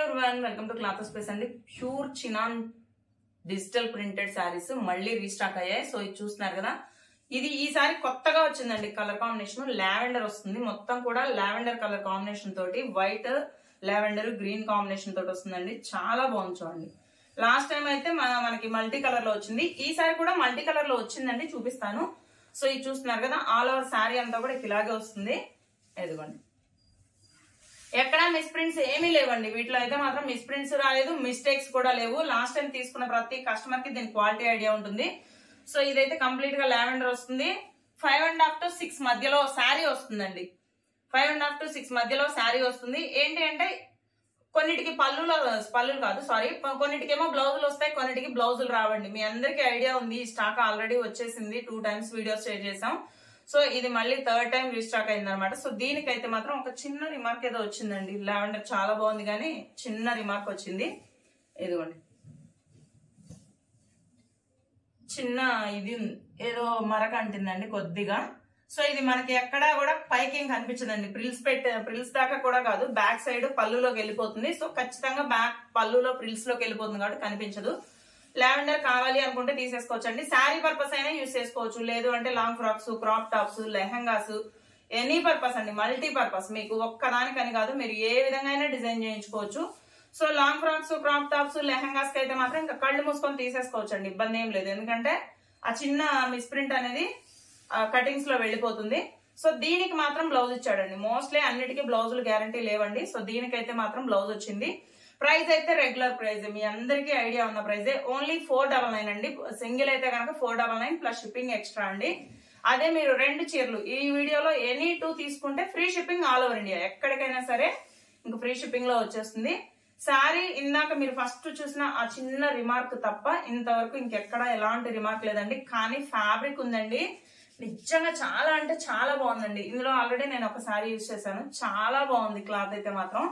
Everyone, welcome to cloth space అండి. Pure chinon digital printed sarees మళ్ళీ restock అయ్యాయి. So ఇది చూస్తున్నారు కదా, ఇది ఈసారి కొత్తగా వచ్చిందండి. కలర్ కాంబినేషన్ లావెండర్ వస్తుంది. మొత్తం కూడా లావెండర్ కలర్ కాంబినేషన్ తోటి వైట్ లావెండర్ గ్రీన్ కాంబినేషన్ తోటి వస్తుందండి. చాలా బాగుంది చూడండి. లాస్ట్ టైం అయితే మనకి మల్టీ కలర్ లో వచ్చింది, ఈసారి కూడా మల్టీ కలర్ లో వచ్చిందండి, చూపిస్తాను. సో ఇది చూస్తున్నారు కదా, ఆల్ ఓవర్ శారీ అంతా కూడా ఇలాగే వస్తుంది. ఎదుగోండి, ఎక్కడా మిస్ ప్రింట్స్ ఏమీ లేవండి. వీటిలో అయితే మాత్రం మిస్ ప్రింట్స్ రాలేదు, మిస్టేక్స్ కూడా లేవు. లాస్ట్ టైం తీసుకున్న ప్రతి కస్టమర్ కి దీని క్వాలిటీ ఐడియా ఉంటుంది. సో ఇదైతే కంప్లీట్ గా లావెండర్ వస్తుంది. 5.5 to 6 మధ్యలో శారీ వస్తుందండి. 5.5 to 6 మధ్యలో శారీ వస్తుంది. ఏంటి అంటే కొన్నిటికి పళ్ళులు కాదు, సారీ, కొన్నిటికేమో బ్లౌజులు వస్తాయి, కొన్నిటికి బ్లౌజులు రావండి. మీ అందరికీ ఐడియా ఉంది. ఈ స్టాక్ ఆల్రెడీ వచ్చేసింది, 2 times వీడియోస్ షేర్ చేసాం. సో ఇది మళ్ళీ 3rd time రీస్టాక్ అయింది అనమాట. సో దీనికైతే మాత్రం ఒక చిన్న రిమార్క్ ఏదో వచ్చిందండి. లావెండర్ చాలా బాగుంది కానీ చిన్న రిమార్క్ వచ్చింది. ఇదిగోండి, చిన్న ఇది ఏదో మరక అంటుందండి కొద్దిగా. సో ఇది మనకి ఎక్కడా కూడా పైకి ఏం కనిపించదండి. ప్రిల్స్ దాకా కూడా కాదు, బ్యాక్ సైడ్ పళ్ళులోకి వెళ్ళిపోతుంది. సో ఖచ్చితంగా బ్యాక్ పళ్ళులో ప్రిల్స్ లోకి వెళ్ళిపోతుంది కాబట్టి కనిపించదు. లావెండర్ కావాలి అనుకుంటే తీసేసుకోవచ్చు అండి. శారీ పర్పస్ అయినా యూజ్ చేసుకోవచ్చు, లేదు అంటే long frocks, crop tops, lehengas, any purpose అండి, మల్టీ పర్పస్. మీకు ఒక్కదానికని కాదు, మీరు ఏ విధంగా అయినా డిజైన్ చేయించుకోవచ్చు. So long frocks, crop tops, lehengas కి అయితే మాత్రం ఇంకా కళ్ళు మూసుకొని తీసేసుకోవచ్చు అండి, ఇబ్బంది ఏం లేదు. ఎందుకంటే ఆ చిన్న మిస్ప్రింట్ అనేది కటింగ్స్ లో వెళ్ళిపోతుంది. సో దీనికి మాత్రం బ్లౌజ్ ఇచ్చాడండి. మోస్ట్లీ అన్నిటికీ బ్లౌజులు గ్యారంటీ లేవండి. సో దీనికైతే మాత్రం బ్లౌజ్ వచ్చింది. ప్రైస్ అయితే రెగ్యులర్ ప్రైస్, మీ అందరికీ ఐడియా ఉన్న ప్రైజే. ఓన్లీ 499 అండి. సింగిల్ అయితే కనుక 499 ప్లస్ షిప్పింగ్ ఎక్స్ట్రా అండి. అదే మీరు 2 చీరలు ఈ వీడియోలో ఎనీ 2 తీసుకుంటే free shipping all over India, ఎక్కడికైనా సరే ఇంకా ఫ్రీ షిప్పింగ్ లో వచ్చేస్తుంది. శారీ ఇందాక మీరు ఫస్ట్ చూసిన ఆ చిన్న రిమార్క్ తప్ప ఇంతవరకు ఇంకెక్కడ ఎలాంటి రిమార్క్ లేదండి. కానీ ఫ్యాబ్రిక్ ఉందండి, నిజంగా చాలా అంటే చాలా బాగుందండి. ఇందులో ఆల్రెడీ నేను ఒక శారీ యూజ్ చేశాను, చాలా బాగుంది క్లాత్ అయితే మాత్రం.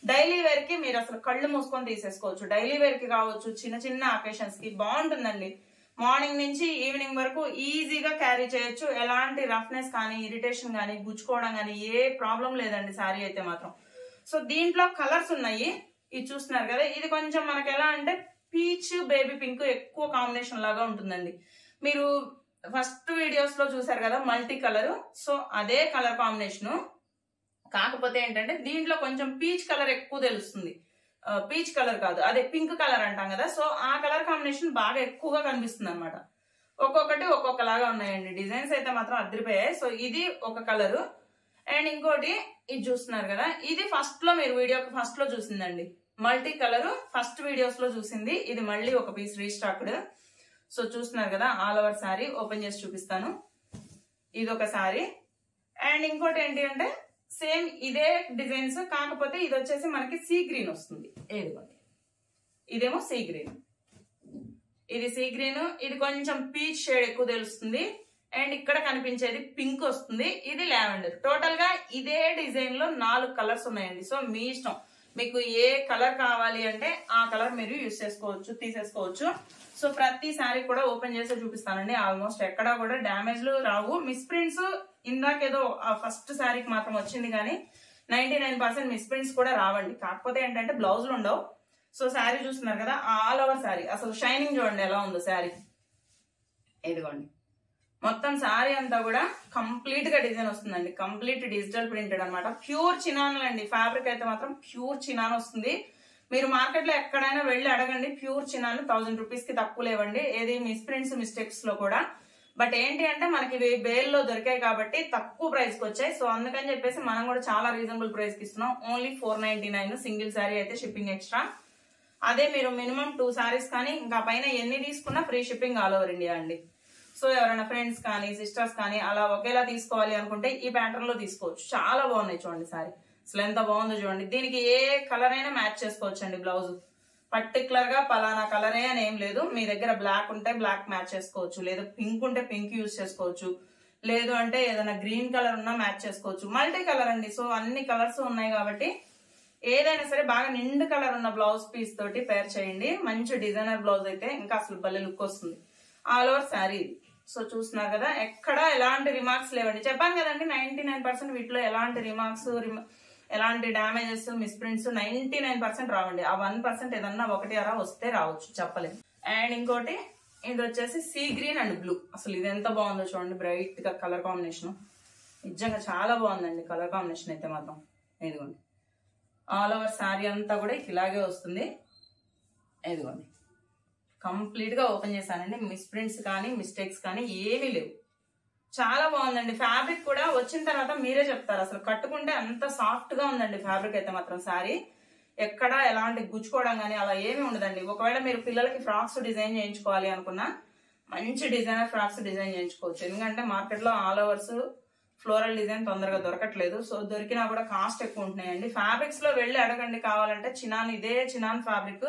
డైలీ వేర్ కి మీరు అసలు కళ్ళు మూసుకొని తీసేసుకోవచ్చు. డైలీ వేర్ కి కావచ్చు, చిన్న చిన్న అకేషన్స్ కి బాగుంటుందండి. మార్నింగ్ నుంచి ఈవినింగ్ వరకు ఈజీగా క్యారీ చేయొచ్చు. ఎలాంటి రఫ్నెస్ కానీ, ఇరిటేషన్ కానీ, గుచ్చుకోవడం కానీ ఏ ప్రాబ్లం లేదండి శారీ అయితే మాత్రం. సో దీంట్లో కలర్స్ ఉన్నాయి, ఇది చూస్తున్నారు కదా. ఇది కొంచెం మనకి ఎలా అంటే పీచ్, బేబీ పింక్ ఎక్కువ కాంబినేషన్ లాగా ఉంటుందండి. మీరు ఫస్ట్ వీడియోస్ లో చూసారు కదా మల్టీ కలర్, సో అదే కలర్ కాంబినేషన్. కాకపోతే ఏంటంటే దీంట్లో కొంచెం పీచ్ కలర్ ఎక్కువ తెలుస్తుంది. పీచ్ కలర్ కాదు, అదే పింక్ కలర్ అంటాం కదా. సో ఆ కలర్ కాంబినేషన్ బాగా ఎక్కువగా కనిపిస్తుంది అనమాట. ఒక్కొక్కటి ఒక్కొక్కలాగా ఉన్నాయండి. డిజైన్స్ అయితే మాత్రం అదిరిపోయాయి. సో ఇది ఒక కలర్, అండ్ ఇంకోటి ఇది చూస్తున్నారు కదా, ఇది ఫస్ట్ లో మీరు వీడియోకి ఫస్ట్ లో చూసిందండి. మల్టీ కలర్ ఫస్ట్ వీడియోస్ లో చూసింది. ఇది మళ్ళీ ఒక పీస్ రీస్టాక్డ్. సో చూస్తున్నారు కదా, ఆల్ ఓవర్ శారీ ఓపెన్ చేసి చూపిస్తాను. ఇది ఒక శారీ, అండ్ ఇంకోటి ఏంటి అంటే సేమ్ ఇదే డిజైన్స్, కాకపోతే ఇది వచ్చేసి మనకి సీ గ్రీన్ వస్తుంది. ఏదిగోండి, ఇదేమో సీ గ్రీన్, ఇది సీ గ్రీన్, ఇది కొంచెం పీచ్ షేడ్ ఎక్కువ తెలుస్తుంది. అండ్ ఇక్కడ కనిపించేది పింక్ వస్తుంది, ఇది లావెండర్. టోటల్ గా ఇదే డిజైన్ లో 4 కలర్స్ ఉన్నాయండి. సో మీ ఇష్టం, మీకు ఏ కలర్ కావాలి అంటే ఆ కలర్ మీరు యూజ్ చేసుకోవచ్చు, తీసేసుకోవచ్చు. సో ప్రతి శారీ కూడా ఓపెన్ చేసి చూపిస్తానండి. ఆల్మోస్ట్ ఎక్కడా కూడా డ్యామేజ్లు రావు. మిస్ప్రింట్స్ ఇందాకేదో ఆ ఫస్ట్ శారీకి మాత్రం వచ్చింది కానీ 99% మిస్ప్రింట్స్ కూడా రావండి. కాకపోతే ఏంటంటే బ్లౌజులు ఉండవు. సో శారీ చూస్తున్నారు కదా, ఆల్ ఓవర్ శారీ అసలు షైనింగ్ చూడండి ఎలా ఉందో శారీ. ఇదిగోండి, మొత్తం శారీ అంతా కూడా కంప్లీట్ గా డిజైన్ వస్తుందండి. కంప్లీట్ డిజిటల్ ప్రింటెడ్ అనమాట. ప్యూర్ చినాన్ అండి. ఫ్యాబ్రిక్ అయితే మాత్రం ప్యూర్ చినాన్ వస్తుంది. మీరు మార్కెట్ లో ఎక్కడైనా వెళ్ళి అడగండి, ప్యూర్ చినాన్ 1000 రూపీస్ కి తక్కువ లేవండి. ఏది మిస్ప్రింట్స్, మిస్టేక్స్ లో కూడా. బట్ ఏంటి అంటే మనకి బేల్ లో దొరికాయి కాబట్టి తక్కువ ప్రైస్ కి వచ్చాయి. సో అందుకని చెప్పేసి మనం కూడా చాలా రీజనబుల్ ప్రైస్ కి ఇస్తున్నాం. ఓన్లీ 499 సింగిల్ శారీ అయితే షిప్పింగ్ ఎక్స్ట్రా. అదే మీరు మినిమం 2 శారీస్ కానీ ఇంకా పైన ఎన్ని తీసుకున్నా free shipping all over India అండి. సో ఎవరైనా ఫ్రెండ్స్ కానీ, సిస్టర్స్ కానీ అలా ఒకేలా తీసుకోవాలి అనుకుంటే ఈ ప్యాటర్న్ లో తీసుకోవచ్చు. చాలా బాగున్నాయి చూడండి శారీ, అసలు ఎంత బాగుందో చూడండి. దీనికి ఏ కలర్ అయినా మ్యాచ్ చేసుకోవచ్చు అండి. బ్లౌజ్ పర్టికులర్ గా పలానా కలరే అని ఏం లేదు. మీ దగ్గర బ్లాక్ ఉంటే బ్లాక్ మ్యాచ్ చేసుకోవచ్చు, లేదా పింక్ ఉంటే పింక్ యూజ్ చేసుకోవచ్చు, లేదు అంటే ఏదైనా గ్రీన్ కలర్ ఉన్నా మ్యాచ్ చేసుకోవచ్చు. మల్టీ కలర్ అండి. సో అన్ని కలర్స్ ఉన్నాయి కాబట్టి ఏదైనా సరే బాగా నిండు కలర్ ఉన్న బ్లౌజ్ పీస్ తోటి పేర్ చేయండి. మంచి డిజైనర్ బ్లౌజ్ అయితే ఇంకా అసలు భలే లుక్ వస్తుంది. All over sari. సో చూస్తున్నారు కదా, ఎక్కడ ఎలాంటి రిమార్క్స్ లేవండి. చెప్పాను కదండి 99% వీటిలో ఎలాంటి రిమార్క్స్ ఎలాంటి డ్యామేజెస్ మిస్ప్రింట్స్ 99% రావండి. ఆ 1% ఏదన్నా ఒకటి అలా వస్తే రావచ్చు, చెప్పలేదు. అండ్ ఇంకోటి ఇది వచ్చేసి సీ గ్రీన్ అండ్ బ్లూ. అసలు ఇది ఎంత బాగుందో చూడండి, బ్రైట్ గా కలర్ కాంబినేషన్. నిజంగా చాలా బాగుందండి కలర్ కాంబినేషన్ అయితే మాత్రం. ఇదిగోండి ఆల్ ఓవర్ శారీ అంతా కూడా ఇలాగే వస్తుంది. ఇదిగోండి కంప్లీట్ గా ఓపెన్ చేశానండి. మిస్ప్రింట్స్ కానీ మిస్టేక్స్ కానీ ఏమీ లేవు. చాలా బాగుందండి. ఫ్యాబ్రిక్ కూడా వచ్చిన తర్వాత మీరే చెప్తారు, అసలు కట్టుకుంటే అంత సాఫ్ట్ గా ఉందండి ఫ్యాబ్రిక్ అయితే మాత్రం. శారీ ఎక్కడ ఎలాంటి గుచ్చుకోవడం కానీ అలా ఏమి ఉండదండి. ఒకవేళ మీరు పిల్లలకి ఫ్రాక్స్ డిజైన్ చేయించుకోవాలి అనుకున్నా మంచి డిజైనర్ ఫ్రాక్స్ డిజైన్ చేయించుకోవచ్చు. ఎందుకంటే మార్కెట్ లో ఆల్ ఓవర్స్ ఫ్లోరల్ డిజైన్ తొందరగా దొరకట్లేదు. సో దొరికినా కూడా కాస్ట్ ఎక్కువ ఉంటున్నాయండి. ఫ్యాబ్రిక్స్ లో వెళ్ళి అడగండి కావాలంటే. చినాన్, ఇదే చినాన్ ఫ్యాబ్రిక్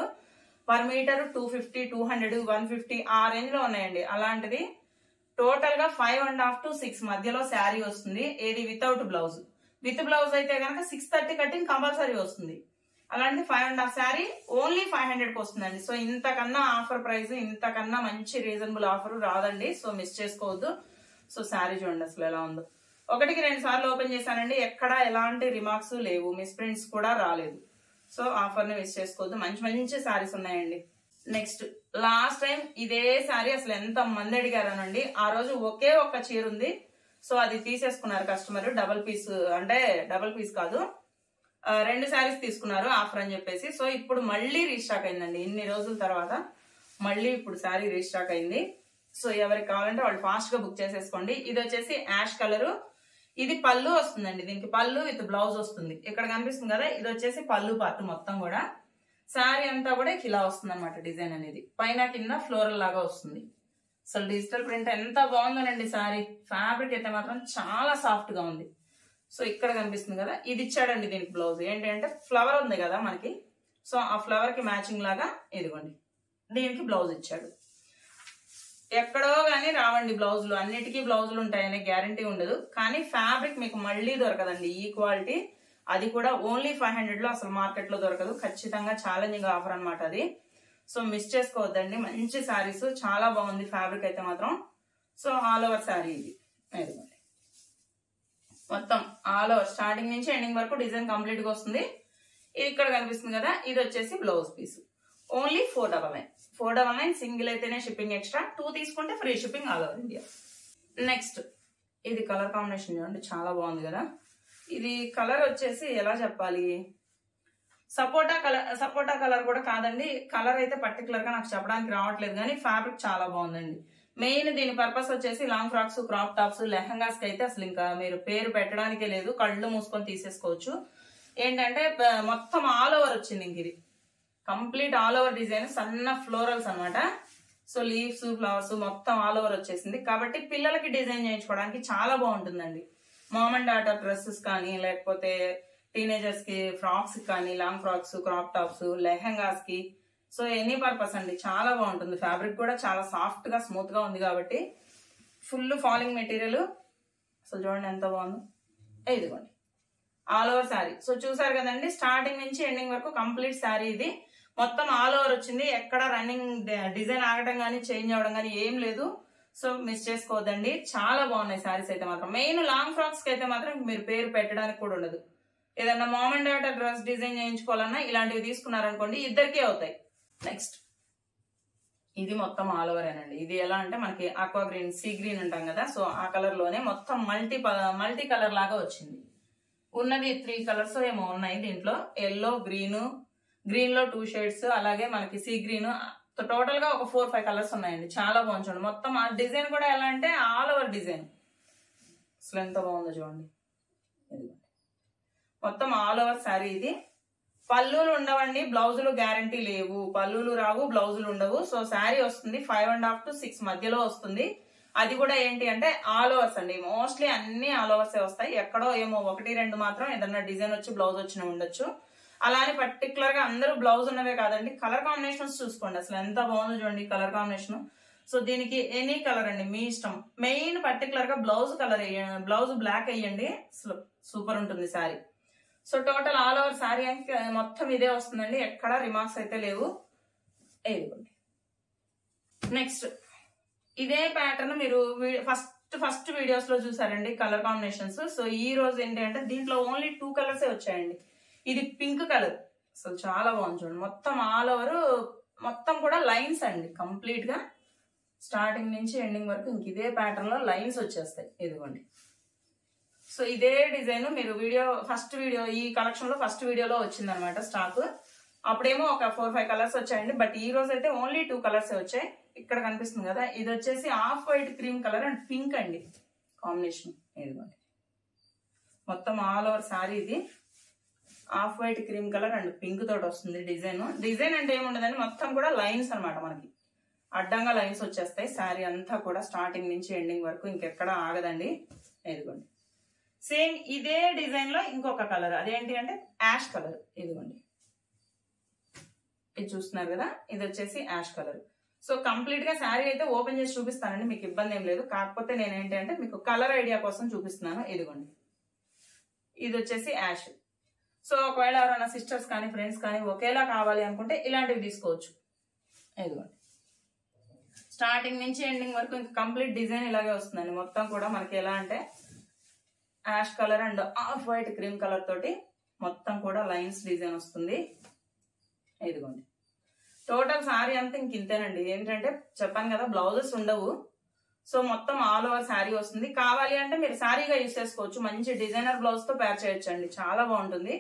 పర్ మీటర్ 250, 200, 150 ఆ రేంజ్ లో ఉన్నాయండి. అలాంటిది టోటల్ గా 5.5 to 6 మధ్యలో శారీ వస్తుంది. ఏది వితౌట్ బ్లౌజ్. విత్ బ్లౌజ్ అయితే కనుక 630 కటింగ్ కంపల్సరీ వస్తుంది. అలాంటి 5.5 శారీ ఓన్లీ 500కి వస్తుందండి. సో ఇంతకన్నా ఆఫర్ ప్రైస్, ఇంతకన్నా మంచి రీజనబుల్ ఆఫర్ రాదండి. సో మిస్ చేసుకోవద్దు. సో శారీ చూడండి అసలు ఎలా ఉందో. 1కి 2 సార్లు ఓపెన్ చేశానండి, ఎక్కడ ఎలాంటి రిమార్క్స్ లేవు, మిస్ ప్రింట్స్ కూడా రాలేదు. సో ఆఫర్ ని మిస్ చేసుకోవద్దు. మంచి మంచి శారీస్ ఉన్నాయండి. నెక్స్ట్ లాస్ట్ టైం ఇదే శారీ అసలు ఎంత మంది అడిగారనండి. ఆ రోజు ఒకే ఒక్క చీర ఉంది. సో అది తీసేసుకున్నారు కస్టమర్. డబల్ పీస్, అంటే డబల్ పీస్ కాదు, 2 శారీస్ తీసుకున్నారు ఆఫర్ అని చెప్పేసి. సో ఇప్పుడు మళ్ళీ రీస్టాక్ అయిందండి. ఇన్ని రోజుల తర్వాత మళ్ళీ ఇప్పుడు శారీ రీస్టాక్ అయింది. సో ఎవరికి కావాలంటే వాళ్ళు ఫాస్ట్ గా బుక్ చేసేసుకోండి. ఇది వచ్చేసి యాష్ కలర్. ఇది పళ్ళు వస్తుందండి. దీనికి పళ్ళు విత్ బ్లౌజ్ వస్తుంది. ఇక్కడ కనిపిస్తుంది కదా, ఇది వచ్చేసి పళ్ళు పార్ట్ మొత్తం కూడా. శారీ అంతా కూడా ఇలా వస్తుంది అనమాట. డిజైన్ అనేది పైన కింద ఫ్లోరల్ లాగా వస్తుంది. అసలు డిజిటల్ ప్రింట్ ఎంత బాగుందోనండి శారీ. ఫ్యాబ్రిక్ అయితే మాత్రం చాలా సాఫ్ట్ గా ఉంది. సో ఇక్కడ కనిపిస్తుంది కదా, ఇది ఇచ్చాడండి దీనికి బ్లౌజ్. ఏంటంటే ఫ్లవర్ ఉంది కదా మనకి, సో ఆ ఫ్లవర్ కి మ్యాచింగ్ లాగా ఇదిగోండి దీనికి బ్లౌజ్ ఇచ్చాడు. ఎక్కడో గానీ రావండి బ్లౌజులు, అన్నిటికీ బ్లౌజులు ఉంటాయనే గ్యారంటీ ఉండదు. కానీ ఫ్యాబ్రిక్ మీకు మళ్ళీ దొరకదండి ఈ క్వాలిటీ. అది కూడా ఓన్లీ 500 లో అసలు మార్కెట్ లో దొరకదు. ఖచ్చితంగా ఛాలెంజింగ్ ఆఫర్ అనమాట అది. సో మిస్ చేసుకోవద్దండి. మంచి శారీస్, చాలా బాగుంది ఫ్యాబ్రిక్ అయితే మాత్రం. సో ఆల్ ఓవర్ శారీ ఇది మొత్తం ఆల్ ఓవర్ స్టార్టింగ్ నుంచి ఎండింగ్ వరకు డిజైన్ కంప్లీట్ గా వస్తుంది. ఇక్కడ కనిపిస్తుంది కదా, ఇది వచ్చేసి బ్లౌజ్ పీస్. ఓన్లీ 499. 499 సింగిల్ అయితేనే షిప్పింగ్ ఎక్స్ట్రా, 2 తీసుకుంటే free shipping all over India. Next ఇది కలర్ కాంబినేషన్ చూడండి, చాలా బాగుంది కదా. ఇది కలర్ వచ్చేసి ఎలా చెప్పాలి, సపోటా కలర్ కూడా కాదండి. కలర్ అయితే పర్టికులర్ గా నాకు చెప్పడానికి రావట్లేదు, కానీ ఫ్యాబ్రిక్ చాలా బాగుందండి. మెయిన్ దీని పర్పస్ వచ్చేసి long frocks, crop tops, lehengas కి అయితే అసలు ఇంకా మీరు పేరు పెట్టడానికే లేదు. కళ్ళు మూసుకొని తీసేసుకోవచ్చు. ఏంటంటే మొత్తం ఆల్ ఓవర్ వచ్చింది. ఇంక ఇది కంప్లీట్ ఆల్ ఓవర్ డిజైన్, సన్న ఫ్లోరల్స్ అనమాట. సో లీవ్స్, ఫ్లవర్స్ మొత్తం ఆల్ ఓవర్ వచ్చేసింది. కాబట్టి పిల్లలకి డిజైన్ చేయించుకోవడానికి చాలా బాగుంటుందండి. మామ్ అండ్ డాటర్ డ్రెస్సెస్ కానీ, లేకపోతే టీనేజర్స్ కి ఫ్రాక్స్ కానీ, long frocks, crop tops, lehengas కి, సో ఎనీ పర్పస్ అండి. చాలా బాగుంటుంది. ఫ్యాబ్రిక్ కూడా చాలా సాఫ్ట్ గా స్మూత్ గా ఉంది కాబట్టి ఫుల్ ఫాలింగ్ మెటీరియల్. సో చూడండి ఎంత బాగుంది. ఇదిగోండి ఆల్ ఓవర్ శారీ. సో చూసారు కదండి, స్టార్టింగ్ నుంచి ఎండింగ్ వరకు కంప్లీట్ శారీ ఇది మొత్తం ఆల్ ఓవర్ వచ్చింది. ఎక్కడ రన్నింగ్ డిజైన్ ఆగడం కానీ చేంజ్ అవ్వడం కానీ ఏం లేదు. సో మిస్ చేసుకోవద్దండి. చాలా బాగున్నాయి శారీస్ అయితే మాత్రం. మెయిన్ లాంగ్ ఫ్రాక్స్ కి అయితే మాత్రం మీరు పేరు పెట్టడానికి కూడా ఉండదు. ఏదన్నా mom and daughter dress design చేయించుకోవాలన్నా ఇలాంటివి తీసుకున్నారనుకోండి, ఇద్దరికే అవుతాయి. నెక్స్ట్ ఇది మొత్తం ఆల్ ఓవర్ ఏనండి. ఇది ఎలా అంటే మనకి ఆక్వా గ్రీన్, సీ గ్రీన్ అంటాం కదా, సో ఆ కలర్ లోనే మొత్తం మల్టీ కలర్ లాగా వచ్చింది. ఉన్నది 3 కలర్స్ ఏమో ఉన్నాయి దీంట్లో. ఎల్లో, గ్రీన్ లో 2 షేడ్స్, అలాగే మనకి సీ గ్రీన్, టోటల్ గా ఒక 4-5 కలర్స్ ఉన్నాయండి. చాలా బాగుంది చూడండి. మొత్తం ఆ డిజైన్ కూడా ఎలా అంటే ఆల్ ఓవర్ డిజైన్. అసలు ఎంత బాగుందో చూడండి. మొత్తం ఆల్ ఓవర్ శారీ ఇది. పళ్ళులు ఉండవండి, బ్లౌజులు గ్యారంటీ లేవు. పళ్ళులు రావు, బ్లౌజులు ఉండవు. సో శారీ వస్తుంది 5.5 to 6 మధ్యలో వస్తుంది. అది కూడా ఏంటి అంటే ఆల్ ఓవర్స్ అండి. మోస్ట్లీ అన్ని ఆల్ ఓవర్స్ వస్తాయి. ఎక్కడో ఏమో 1-2 మాత్రం ఏదన్నా డిజైన్ వచ్చి బ్లౌజ్ వచ్చిన ఉండొచ్చు. అలా అని పర్టికులర్ గా అందరూ బ్లౌజ్ ఉన్నవే కాదండి. కలర్ కాంబినేషన్స్ చూసుకోండి అసలు ఎంత బాగుందో చూడండి కలర్ కాంబినేషన్. సో దీనికి ఎనీ కలర్ అండి, మీ ఇష్టం. మెయిన్ పర్టికులర్ గా బ్లౌజ్ కలర్ బ్లౌజ్ బ్లాక్ వేయండి, అసలు సూపర్ ఉంటుంది sari. So total all over sari మొత్తం ఇదే వస్తుందండి. ఎక్కడ రిమార్క్స్ అయితే లేవు. ఇదిగోండి నెక్స్ట్ ఇదే ప్యాటర్న్ మీరు ఫస్ట్ ఫస్ట్ వీడియోస్ లో చూసారండి కలర్ కాంబినేషన్స్. సో ఈ రోజు ఏంటి అంటే దీంట్లో ఓన్లీ 2 కలర్సే వచ్చాయండి. ఇది పింక్ కలర్, అసలు చాలా బాగుంది చూడండి. మొత్తం ఆల్ ఓవర్ మొత్తం కూడా లైన్స్ అండి. కంప్లీట్ గా స్టార్టింగ్ నుంచి ఎండింగ్ వరకు ఇంక ఇదే ప్యాటర్న్ లో లైన్స్ వచ్చేస్తాయి. ఇదిగోండి. సో ఇదే డిజైన్ మీరు ఫస్ట్ వీడియో ఈ కలెక్షన్ లో ఫస్ట్ వీడియోలో వచ్చింది అనమాట స్టాక్. అప్పుడేమో ఒక 4-5 కలర్స్ వచ్చాయండి. బట్ ఈ రోజు అయితే ఓన్లీ 2 కలర్స్ వచ్చాయి. ఇక్కడ కనిపిస్తుంది కదా, ఇది వచ్చేసి of white cream colour and pink అండి కాంబినేషన్. ఇదిగోండి. మొత్తం ఆల్ ఓవర్ శారీ ఇది of white cream colour and pink తోటి వస్తుంది డిజైన్. డిజైన్ అంటే ఏముండదండి, మొత్తం కూడా లైన్స్ అనమాట. మనకి అడ్డంగా లైన్స్ వచ్చేస్తాయి శారీ అంతా కూడా స్టార్టింగ్ నుంచి ఎండింగ్ వరకు, ఇంకెక్కడ ఆగదండి. ఇదిగోండి. సేమ్ ఇదే డిజైన్ లో ఇంకొక కలర్, అదేంటి అంటే యాష్ కలర్. ఇదిగోండి, ఇది చూస్తున్నారు కదా, ఇది వచ్చేసి యాష్ కలర్. సో కంప్లీట్ గా శారీ అయితే ఓపెన్ చేసి చూపిస్తానండి, మీకు ఇబ్బంది ఏం లేదు. కాకపోతే నేనేంటి అంటే మీకు కలర్ ఐడియా కోసం చూపిస్తున్నాను. ఇదిగోండి, ఇది వచ్చేసి యాష్. సో ఒకవేళ ఎవరైనా సిస్టర్స్ కానీ ఫ్రెండ్స్ కానీ ఒకేలా కావాలి అనుకుంటే ఇలాంటివి తీసుకోవచ్చు. ఇదిగోండి, స్టార్టింగ్ నుంచి ఎండింగ్ వరకు ఇంకా కంప్లీట్ డిజైన్ ఇలాగే వస్తుందండి. మొత్తం కూడా మనకి ఎలా అంటే ash colour and off white cream colour తోటి మొత్తం కూడా లైన్స్ డిజైన్ వస్తుంది. ఇదిగోండి, టోటల్ శారీ అంతా ఇంక ఇంతేనండి. ఏంటంటే చెప్పాను కదా బ్లౌజెస్ ఉండవు. సో మొత్తం ఆల్ ఓవర్ శారీ వస్తుంది. కావాలి అంటే మీరు శారీగా యూస్ చేసుకోవచ్చు. మంచి డిజైనర్ బ్లౌజ్ తో పేర్ చేయొచ్చు అండి, చాలా బాగుంటుంది.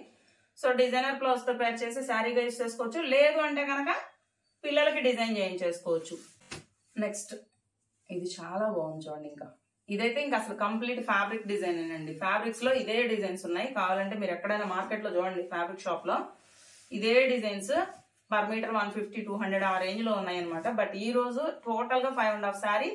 సో డిజైనర్ బ్లౌజ్ తో పేర్ చేసి శారీగా యూస్ చేసుకోవచ్చు. లేదు అంటే కనుక పిల్లలకి డిజైన్ చేయించేసుకోవచ్చు. నెక్స్ట్ ఇది చాలా బాగుంది చూడండి. ఇంకా ఇదైతే ఇంకా అసలు కంప్లీట్ ఫ్యాబ్రిక్ డిజైన్ అండి. ఫ్యాబ్రిక్స్ లో ఇదే డిజైన్స్ ఉన్నాయి. కావాలంటే మీరు ఎక్కడైనా మార్కెట్ లో చూడండి, ఫ్యాబ్రిక్ షాప్ లో ఇదే డిజైన్స్ పర్ మీటర్ 150-200 ఆ రేంజ్ లో ఉన్నాయి అనమాట. బట్ ఈ రోజు టోటల్ గా 5.5 శారీ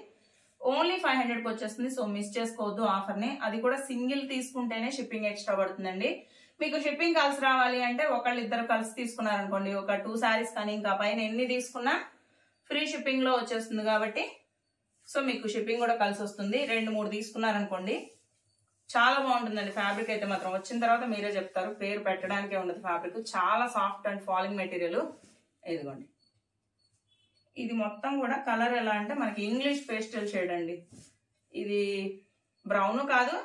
ఓన్లీ 500కి వచ్చేస్తుంది. సో మిస్ చేసుకోవద్దు ఆఫర్ ని. అది కూడా సింగిల్ తీసుకుంటేనే షిప్పింగ్ ఎక్స్ట్రా పడుతుందండి. మీకు షిప్పింగ్ కలిసి రావాలి అంటే ఒకళ్ళిద్దరు కలిసి తీసుకున్నారనుకోండి, ఒక 2 శారీస్ కానీ ఇంకా పైన ఎన్ని తీసుకున్నా ఫ్రీ షిప్పింగ్ లో వచ్చేస్తుంది. కాబట్టి సో మీకు షిప్పింగ్ కూడా కలిసి వస్తుంది. 2-3 తీసుకున్నారనుకోండి, చాలా బాగుంటుందండి. ఫ్యాబ్రిక్ అయితే మాత్రం వచ్చిన తర్వాత మీరే చెప్తారు, పేరు పెట్టడానికే ఉండదు. ఫ్యాబ్రిక్ చాలా సాఫ్ట్ అండ్ ఫాలింగ్ మెటీరియల్. ఇదిగోండి, ఇది మొత్తం కూడా కలర్ ఎలా అంటే మనకి ఇంగ్లీష్ పేస్టల్ షేడ్ అండి. ఇది బ్రౌన్ కాదు,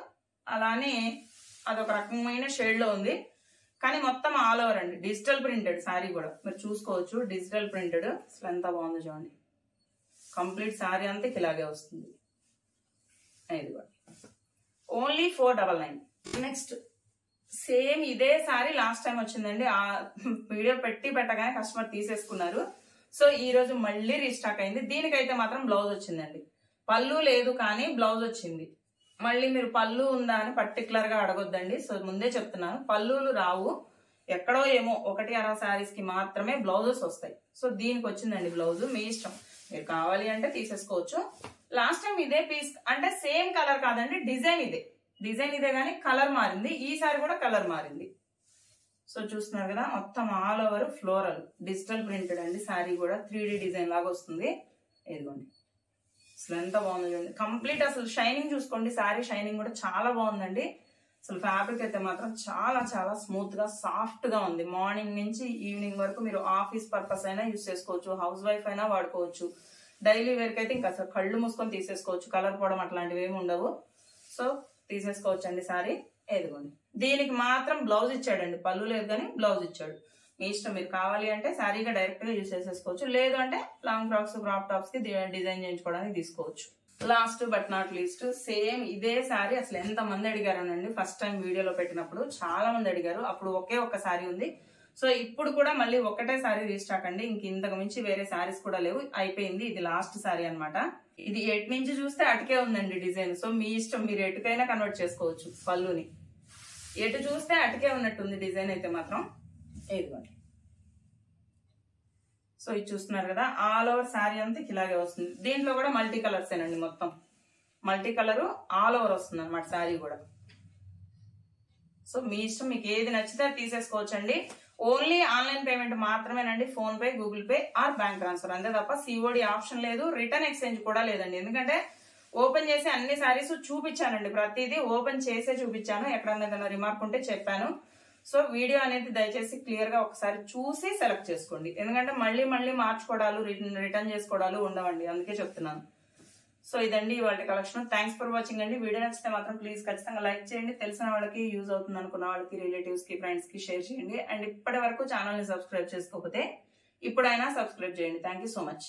అలానే అదొక రకమైన షేడ్ లో ఉంది. కానీ మొత్తం ఆల్ ఓవర్ అండి, డిజిటల్ ప్రింటెడ్ శారీ కూడా మీరు చూసుకోవచ్చు. డిజిటల్ ప్రింటెడ్ అసలు ఎంత బాగుందో చూడండి. కంప్లీట్ శారీ అంతా ఇలాగే వస్తుంది. ఇదిగోండి, ఓన్లీ 499. నెక్స్ట్ సేమ్ ఇదే శారీ లాస్ట్ టైం వచ్చిందండి. ఆ వీడియో పెట్టగానే కస్టమర్ తీసేసుకున్నారు. సో ఈ రోజు మళ్ళీ రీస్టాక్ అయింది. దీనికైతే మాత్రం బ్లౌజ్ వచ్చిందండి. పళ్ళు లేదు కానీ బ్లౌజ్ వచ్చింది. మళ్ళీ మీరు పళ్ళు ఉందా అని పర్టికులర్ గా అడగొద్దండి. సో ముందే చెప్తున్నాను, పళ్ళులు రావు. ఎక్కడో ఏమో 1-6 శారీస్ కి మాత్రమే బ్లౌజెస్ వస్తాయి. సో దీనికి వచ్చిందండి బ్లౌజ్. మీ ఇష్టం, మీరు కావాలి అంటే తీసేసుకోవచ్చు. లాస్ట్ టైం ఇదే పీస్ అంటే సేమ్ కలర్ కాదండి, డిజైన్ ఇదే కానీ కలర్ మారింది. ఈసారి కూడా కలర్ మారింది. సో చూస్తున్నారు కదా, మొత్తం all over floral digital printed అండి. శారీ కూడా 3D డిజైన్ లాగా వస్తుంది. ఇదిగోండి, అసలు ఎంత బాగుంది చూడండి. కంప్లీట్ అసలు షైనింగ్ చూసుకోండి. శారీ షైనింగ్ కూడా చాలా బాగుందండి. అసలు ఫ్యాబ్రిక్ అయితే మాత్రం చాలా చాలా స్మూత్ గా సాఫ్ట్ గా ఉంది. మార్నింగ్ నుంచి ఈవినింగ్ వరకు మీరు ఆఫీస్ పర్పస్ అయినా యూస్ చేసుకోవచ్చు, హౌస్ వైఫ్ అయినా వాడుకోవచ్చు. డైలీ వేర్ కి అయితే ఇంకా అసలు కళ్ళు మూసుకొని తీసేసుకోవచ్చు. కలర్ పోవడం అట్లాంటివి ఏమి ఉండవు. సో తీసేసుకోవచ్చు అండి శారీ. ఎదుగుండి, దీనికి మాత్రం బ్లౌజ్ ఇచ్చాడండి. పళ్ళు లేదు కానీ బ్లౌజ్ ఇచ్చాడు. మీ ఇష్టం, మీరు కావాలి అంటే శారీగా డైరెక్ట్ గా యూస్ చేసేసుకోవచ్చు. లేదు అంటే లాంగ్ ఫ్రాక్స్ క్రాప్ టాప్స్ కి డిజైన్ చేయించుకోవడానికి తీసుకోవచ్చు. Last but not least same ఇదే శారీ అసలు ఎంత మంది అడిగారనండి. ఫస్ట్ టైం వీడియోలో పెట్టినప్పుడు చాలా మంది అడిగారు. అప్పుడు ఒకే ఒక్క శారీ ఉంది. సో ఇప్పుడు కూడా మళ్ళీ ఒకటే శారీ రీస్టాక్ అండి. ఇంతకు మించి వేరే శారీస్ కూడా లేవు, అయిపోయింది. ఇది లాస్ట్ శారీ అనమాట. ఇది ఎటు నుంచి చూస్తే అటుకే ఉందండి డిజైన్. సో మీ ఇష్టం, మీరు ఎటుకైనా కన్వర్ట్ చేసుకోవచ్చు. పళ్ళుని ఎటు చూస్తే అటుకే ఉన్నట్టుంది డిజైన్ అయితే మాత్రం. ఇదిగోండి, సో ఇది చూస్తున్నారు కదా, ఆల్ ఓవర్ శారీ అంతా ఇలాగే వస్తుంది. దీంట్లో కూడా మల్టీ కలర్స్ ఏనండి. మొత్తం మల్టీ కలర్ ఆల్ ఓవర్ వస్తుంది అనమాట శారీ కూడా. సో మీ ఇష్టం, మీకు ఏది నచ్చితే తీసేసుకోవచ్చు అండి. ఓన్లీ ఆన్లైన్ పేమెంట్ మాత్రమేనండి. PhonePe, Google pay or bank transfer, అంతే తప్ప సిఓడి ఆప్షన్ లేదు. రిటర్న్ ఎక్స్చేంజ్ కూడా లేదండి. ఎందుకంటే ఓపెన్ చేసి అన్ని శారీస్ చూపించానండి. ప్రతిదీ ఓపెన్ చేసే చూపించాను. ఎక్కడన్నా ఏదైనా రిమార్క్ ఉంటే చెప్పాను. సో వీడియో అనేది దయచేసి క్లియర్ గా ఒకసారి చూసి సెలెక్ట్ చేసుకోండి. ఎందుకంటే మళ్ళీ మార్చుకోవడాలు, రిటర్న్ చేసుకోవడాలు ఉండవండి. అందుకే చెప్తున్నాను. సో ఇదండి ఇవాళ కలెక్షన్. థ్యాంక్స్ ఫర్ వాచింగ్ అండి. వీడియో నచ్చితే మాత్రం ప్లీజ్ ఖచ్చితంగా లైక్ చేయండి. తెలిసిన వాళ్ళకి యూజ్ అవుతుంది అనుకున్న వాళ్ళకి, రిలేటివ్స్ కి, ఫ్రెండ్స్ కి షేర్ చేయండి. అండ్ ఇప్పటి వరకు ఛానల్ ని సబ్స్క్రైబ్ చేసుకోకపోతే ఇప్పుడైనా సబ్స్క్రైబ్ చేయండి. Thank you so much.